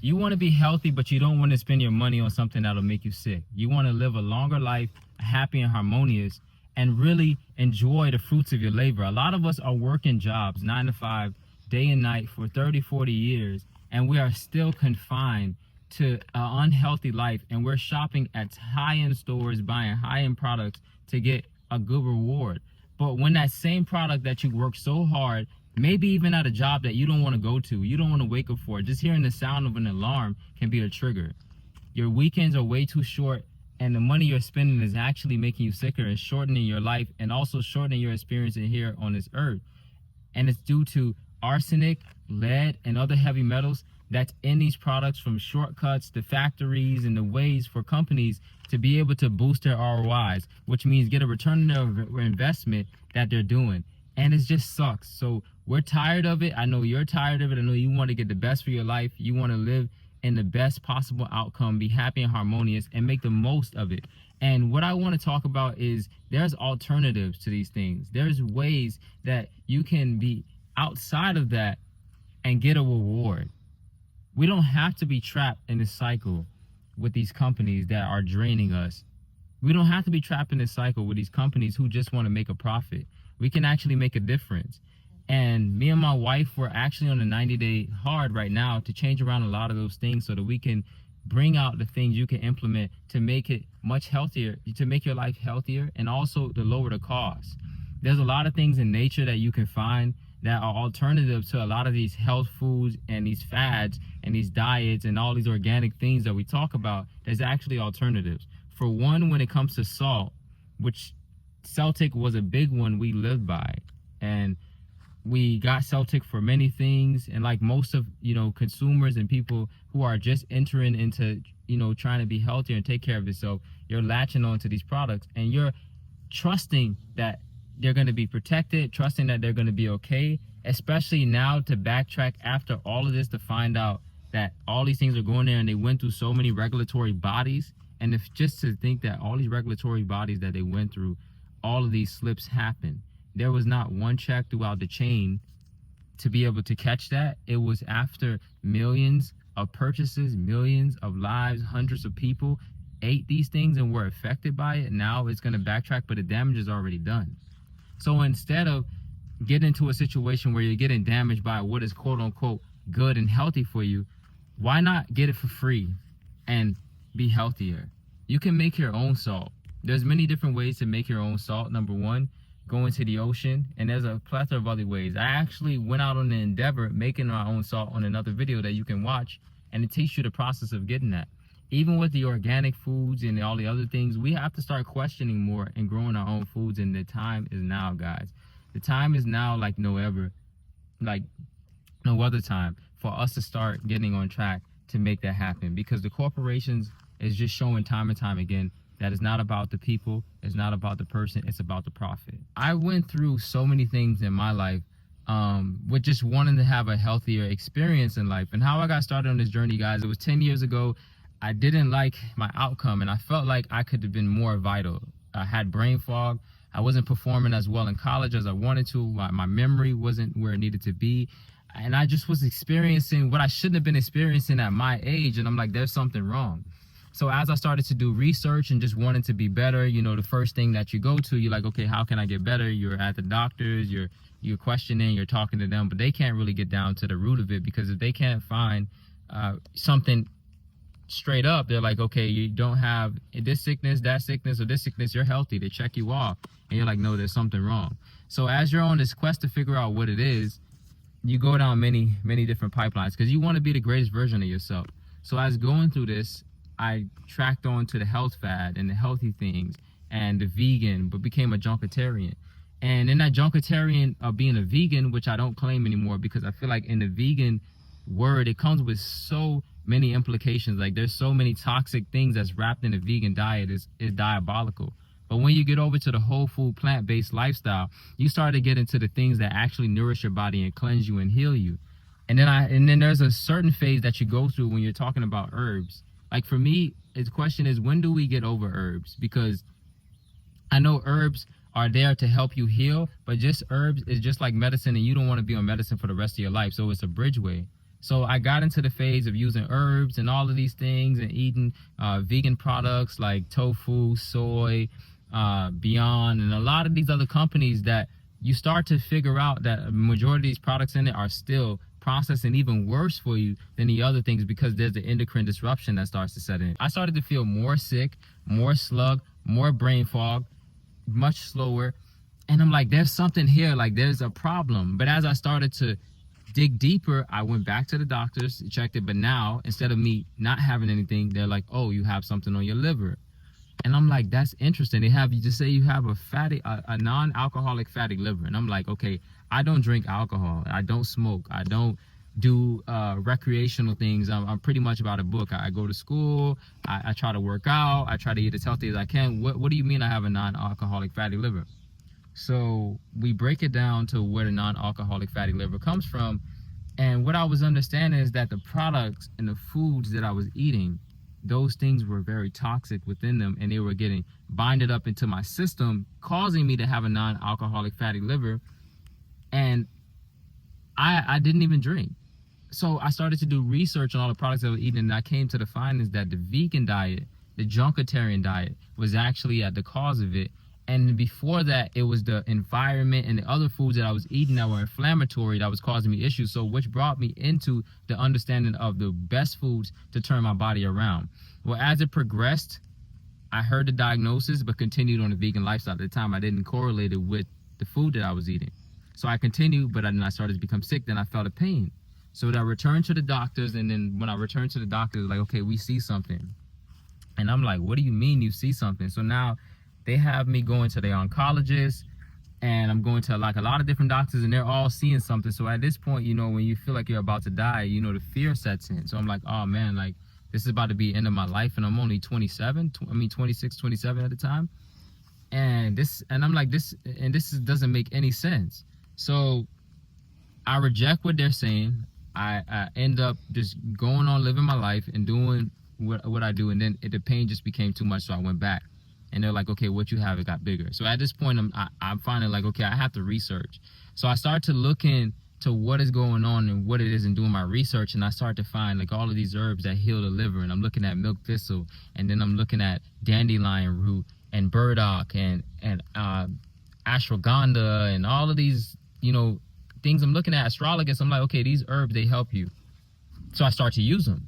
You want to be healthy, but you don't want to spend your money on something that'll make you sick. You want to live a longer life, happy and harmonious, and really enjoy the fruits of your labor. A lot of us are working jobs 9 to 5, day and night for 30, 40 years, and we are still confined to an unhealthy life, and we're shopping at high-end stores, buying high-end products to get a good reward. But when that same product that you work so hard, maybe even at a job that you don't want to go to, you don't want to wake up for, just hearing the sound of an alarm can be a trigger. Your weekends are way too short, and the money you're spending is actually making you sicker and shortening your life, and also shortening your experience in here on this earth. And it's due to arsenic, lead, and other heavy metals that's in these products, from shortcuts to factories and the ways for companies to be able to boost their ROIs, which means get a return on their investment that they're doing. And it just sucks. So we're tired of it. I know you're tired of it. I know you want to get the best for your life. You want to live in the best possible outcome, be happy and harmonious, and make the most of it. And what I want to talk about is there's alternatives to these things. There's ways that you can be outside of that and get a reward. We don't have to be trapped in this cycle with these companies that are draining us. We don't have to be trapped in this cycle with these companies who just want to make a profit. We can actually make a difference. And me and my wife, we're actually on a 90-day hard right now to change around a lot of those things so that we can bring out the things you can implement to make it much healthier, to make your life healthier, and also to lower the cost. There's a lot of things in nature that you can find that are alternatives to a lot of these health foods and these fads and these diets and all these organic things that we talk about. There's actually alternatives. For one, when it comes to salt, which Celtic was a big one we lived by, and we got Celtic for many things. And like most of, consumers and people who are just entering into, trying to be healthier and take care of yourself, you're latching onto these products and you're trusting that they're going to be protected, trusting that they're going to be okay, especially now to backtrack after all of this to find out that all these things are going there and they went through so many regulatory bodies. And if just to think that all these regulatory bodies that they went through, all of these slips happened. There was not one check throughout the chain to be able to catch that. It was after millions of purchases, millions of lives, hundreds of people ate these things and were affected by it. Now it's going to backtrack, but the damage is already done. So instead of getting into a situation where you're getting damaged by what is quote unquote good and healthy for you, why not get it for free and be healthier? You can make your own salt. There's many different ways to make your own salt. Number one, go into the ocean, and there's a plethora of other ways. I actually went out on the endeavor making my own salt on another video that you can watch, and it teaches you the process of getting that. Even with the organic foods and all the other things, we have to start questioning more and growing our own foods, and the time is now, guys. The time is now like no other time for us to start getting on track to make that happen, because the corporations is just showing time and time again that it's not about the people, it's not about the person, it's about the profit. I went through so many things in my life with just wanting to have a healthier experience in life. And how I got started on this journey, guys, it was 10 years ago. I didn't like my outcome, and I felt like I could have been more vital. I had brain fog. I wasn't performing as well in college as I wanted to. My memory wasn't where it needed to be. And I just was experiencing what I shouldn't have been experiencing at my age. And I'm like, there's something wrong. So as I started to do research and just wanted to be better, the first thing that you go to, you're like, okay, how can I get better? You're at the doctors, you're questioning, you're talking to them, but they can't really get down to the root of it, because if they can't find something straight up, they're like, okay, you don't have this sickness, that sickness, or this sickness, you're healthy. They check you off, and you're like, no, there's something wrong. So as you're on this quest to figure out what it is, you go down many, many different pipelines, because you want to be the greatest version of yourself. So as going through this, I tracked on to the health fad and the healthy things and the vegan, but became a junketarian. And in that junketarian of being a vegan, which I don't claim anymore, because I feel like in the vegan word, it comes with so many implications. Like there's so many toxic things that's wrapped in a vegan diet is diabolical. But when you get over to the whole food, plant-based lifestyle, you start to get into the things that actually nourish your body and cleanse you and heal you. And then there's a certain phase that you go through when you're talking about herbs. Like for me, the question is, when do we get over herbs? Because I know herbs are there to help you heal, but just herbs is just like medicine, and you don't want to be on medicine for the rest of your life. So it's a bridgeway. So I got into the phase of using herbs and all of these things and eating vegan products like tofu, soy, Beyond, and a lot of these other companies that you start to figure out that a majority of these products in it are still processed and even worse for you than the other things because there's the endocrine disruption that starts to set in. I started to feel more sick, more slug, more brain fog, much slower. And I'm like, there's something here, like there's a problem. But as I started to dig deeper, I went back to the doctors, checked it. But now, instead of me not having anything, they're like, oh, you have something on your liver. And I'm like, that's interesting. They have you just say you have a non-alcoholic fatty liver. And I'm like, okay, I don't drink alcohol. I don't smoke. I don't do recreational things. I'm pretty much about a book. I go to school. I try to work out. I try to eat as healthy as I can. What do you mean I have a non-alcoholic fatty liver? So we break it down to where the non-alcoholic fatty liver comes from. And what I was understanding is that the products and the foods that I was eating, those things were very toxic within them, and they were getting binded up into my system, causing me to have a non-alcoholic fatty liver. And I didn't even drink. So I started to do research on all the products I was eating, and I came to the findings that the vegan diet, the junkatarian diet, was actually at the cause of it. And before that, it was the environment and the other foods that I was eating that were inflammatory that was causing me issues. So which brought me into the understanding of the best foods to turn my body around. Well, as it progressed, I heard the diagnosis, but continued on the vegan lifestyle. At the time, I didn't correlate it with the food that I was eating. So I continued, but then I started to become sick. Then I felt a pain. So I returned to the doctors. And then when I returned to the doctors, like, okay, we see something. And I'm like, what do you mean you see something? So now they have me going to the oncologist, and I'm going to like a lot of different doctors, and they're all seeing something. So at this point, you know, when you feel like you're about to die, you know, the fear sets in. So I'm like, oh man, like this is about to be the end of my life, and I'm only 26, 27 at the time. And I'm like, this doesn't make any sense. So I reject what they're saying. I end up just going on living my life and doing what I do. And then the pain just became too much. So I went back. And they're like, okay, what you have, it got bigger. So at this point, I'm finding like, okay, I have to research. So I start to look into what is going on and what it is and doing my research. And I start to find like all of these herbs that heal the liver. And I'm looking at milk thistle. And then I'm looking at dandelion root and burdock and ashwagandha and all of these, you know, things. I'm looking at astragalus. I'm like, okay, these herbs, they help you. So I start to use them.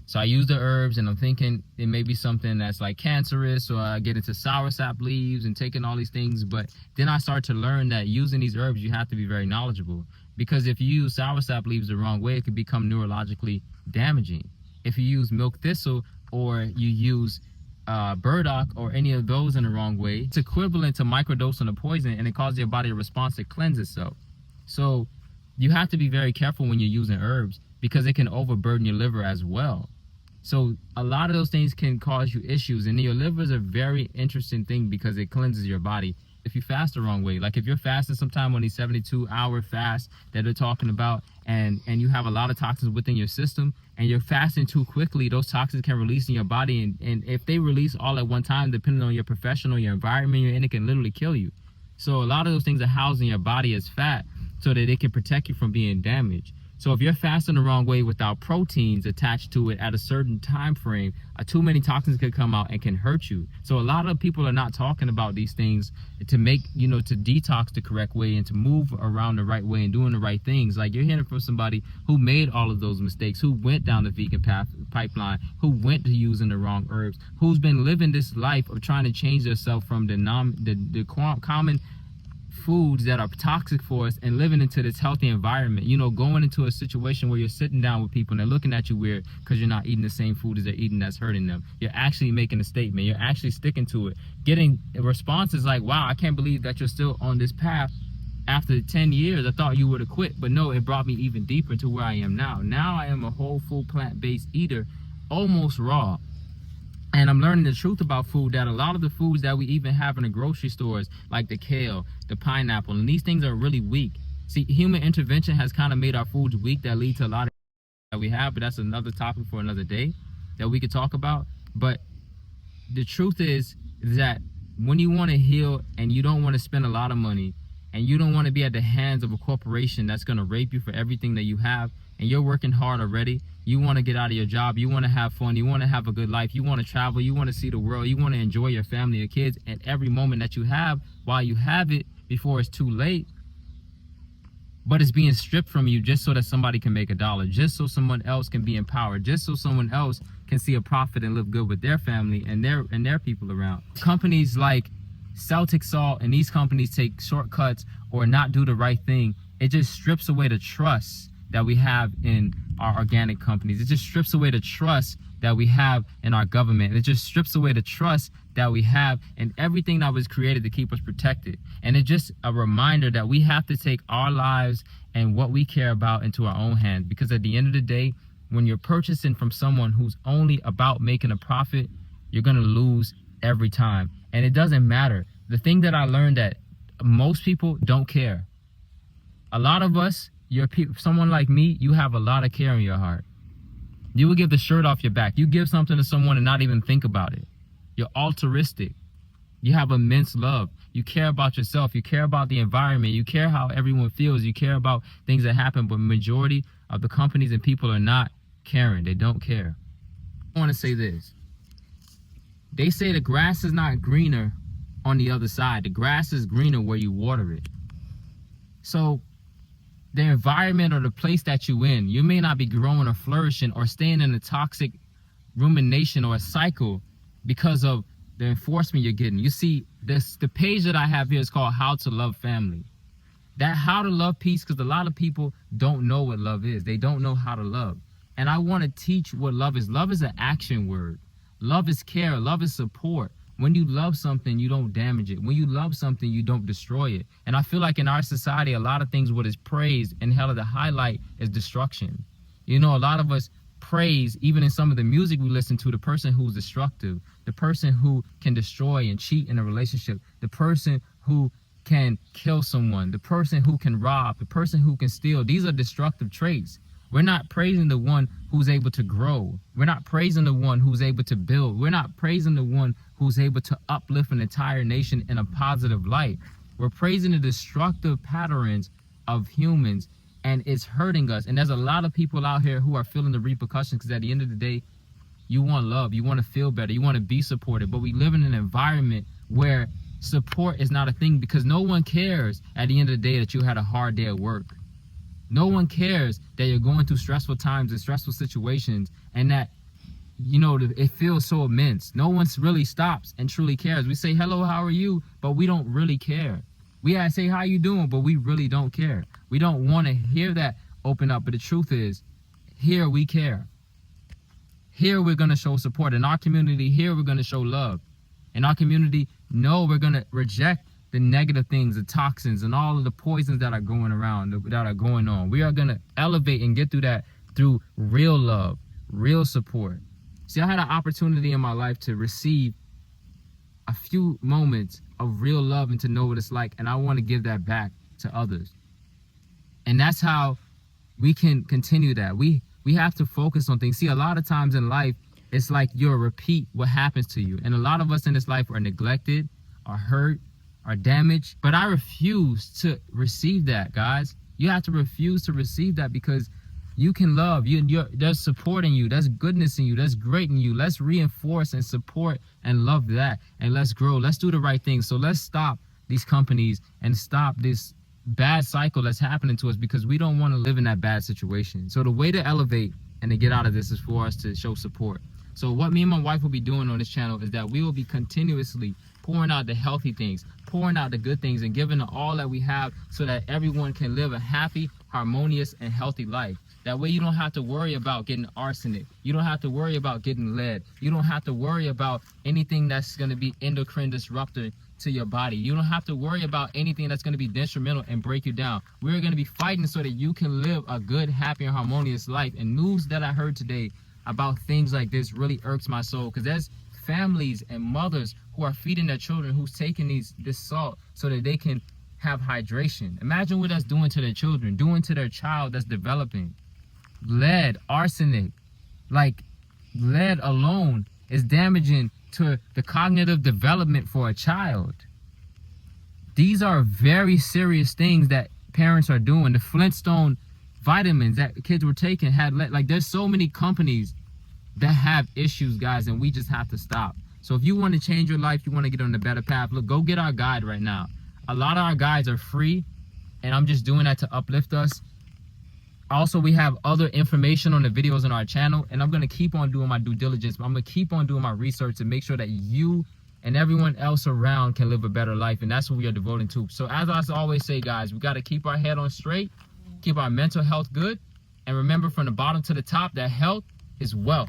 So I use the herbs, and I'm thinking it may be something that's like cancerous, so I get into soursop leaves and taking all these things. But then I start to learn that using these herbs, you have to be very knowledgeable, because if you use soursop leaves the wrong way, it could become neurologically damaging. If you use milk thistle or you use burdock or any of those in the wrong way, it's equivalent to microdosing of poison, and it causes your body a response to cleanse itself. So you have to be very careful when you're using herbs, because it can overburden your liver as well. So a lot of those things can cause you issues, and your liver is a very interesting thing because it cleanses your body. If you fast the wrong way, like if you're fasting sometime on these 72-hour fast that they're talking about, and you have a lot of toxins within your system, and you're fasting too quickly, those toxins can release in your body. And if they release all at one time, depending on your profession or your environment you're in, it can literally kill you. So a lot of those things are housed in your body as fat so that it can protect you from being damaged. So if you're fasting the wrong way without proteins attached to it at a certain time frame, too many toxins could come out and can hurt you. So a lot of people are not talking about these things to make, you know, to detox the correct way and to move around the right way and doing the right things. Like, you're hearing from somebody who made all of those mistakes, who went down the vegan pipeline, who went to using the wrong herbs, who's been living this life of trying to change themselves from the common foods that are toxic for us and living into this healthy environment. You know, going into a situation where you're sitting down with people and they're looking at you weird because you're not eating the same food as they're eating that's hurting them. You're actually making a statement. You're actually sticking to it. Getting responses like, wow, I can't believe that you're still on this path after 10 years. I thought you would have quit. But no, it brought me even deeper to where I am now. Now I am a whole full plant-based eater, almost raw. And I'm learning the truth about food, that a lot of the foods that we even have in the grocery stores, like the kale, the pineapple, and these things are really weak. See, human intervention has kind of made our foods weak that lead to a lot of that we have, but that's another topic for another day that we could talk about. But the truth is that when you want to heal and you don't want to spend a lot of money and you don't want to be at the hands of a corporation that's going to rape you for everything that you have, and you're working hard already. You want to get out of your job. You want to have fun. You want to have a good life. You want to travel. You want to see the world. You want to enjoy your family, your kids, and every moment that you have while you have it before it's too late. But it's being stripped from you just so that somebody can make $1, just so someone else can be empowered, just so someone else can see a profit and live good with their family and their people around. Companies like Celtic Salt and these companies take shortcuts or not do the right thing. It just strips away the trust that we have in our organic companies. It just strips away the trust that we have in our government. It just strips away the trust that we have in everything that was created to keep us protected. And it's just a reminder that we have to take our lives and what we care about into our own hands. Because at the end of the day, when you're purchasing from someone who's only about making a profit, you're gonna lose every time. And it doesn't matter. The thing that I learned that most people don't care. A lot of us, someone like me, you have a lot of care in your heart. You will give the shirt off your back. You give something to someone and not even think about it. You're altruistic. You have immense love. You care about yourself. You care about the environment. You care how everyone feels. You care about things that happen. But majority of the companies and people are not caring. They don't care. I want to say this. They say the grass is not greener on the other side. The grass is greener where you water it. So the environment or the place that you in, you may not be growing or flourishing or staying in a toxic rumination or a cycle because of the enforcement you're getting. You see, the page that I have here is called How to Love Family. That how to love peace, because a lot of people don't know what love is. They don't know how to love. And I want to teach what love is. Love is an action word. Love is care. Love is support. When you love something, you don't damage it. When you love something, you don't destroy it. And I feel like in our society, a lot of things what is praised and held the highlight is destruction. You know, a lot of us praise, even in some of the music we listen to, the person who's destructive, the person who can destroy and cheat in a relationship, the person who can kill someone, the person who can rob, the person who can steal. These are destructive traits. We're not praising the one who's able to grow. We're not praising the one who's able to build. We're not praising the one who's able to uplift an entire nation in a positive light. We're praising the destructive patterns of humans, and it's hurting us. And there's a lot of people out here who are feeling the repercussions, because at the end of the day, you want love, you want to feel better, you want to be supported. But we live in an environment where support is not a thing, because no one cares at the end of the day that you had a hard day at work. No one cares that you're going through stressful times and stressful situations, and that, you know, it feels so immense. No one really stops and truly cares. We say, hello, how are you? But we don't really care. We say, how you doing? But we really don't care. We don't want to hear that open up. But the truth is, here we care. Here we're going to show support. In our community, here we're going to show love. In our community, no, we're going to reject the negative things, the toxins, and all of the poisons that are going around, that are going on. We are going to elevate and get through that through real love, real support. See, I had an opportunity in my life to receive a few moments of real love and to know what it's like, and I want to give that back to others. And that's how we can continue that. We have to focus on things. See, a lot of times in life, it's like you'll repeat what happens to you. And a lot of us in this life are neglected, are hurt, are damaged. But I refuse to receive that, guys. You have to refuse to receive that, because you can love. There's support in you. There's goodness in you. There's great in you. Let's reinforce and support and love that. And let's grow. Let's do the right thing. So let's stop these companies and stop this bad cycle that's happening to us, because we don't want to live in that bad situation. So the way to elevate and to get out of this is for us to show support. So what me and my wife will be doing on this channel is that we will be continuously pouring out the healthy things, pouring out the good things, and giving all that we have so that everyone can live a happy, harmonious, and healthy life. That way you don't have to worry about getting arsenic. You don't have to worry about getting lead. You don't have to worry about anything that's going to be endocrine disruptor to your body. You don't have to worry about anything that's going to be detrimental and break you down. We're going to be fighting so that you can live a good, happy, and harmonious life. And news that I heard today about things like this really irks my soul, because there's families and mothers who are feeding their children who's taking this salt so that they can have hydration. Imagine what that's doing to their children, doing to their child that's developing. Lead, arsenic, like lead alone is damaging to the cognitive development for a child. These are very serious things that parents are doing. The Flintstone vitamins that kids were taking had like, there's so many companies that have issues, guys, and we just have to stop. So if you want to change your life, you want to get on the better path, look, go get our guide right now. A lot of our guides are free, and I'm just doing that to uplift us. Also, we have other information on the videos on our channel, and I'm going to keep on doing my due diligence. I'm going to keep on doing my research to make sure that you and everyone else around can live a better life, and that's what we are devoting to. So as I always say, guys, we got to keep our head on straight, keep our mental health good, and remember, from the bottom to the top, that health is wealth.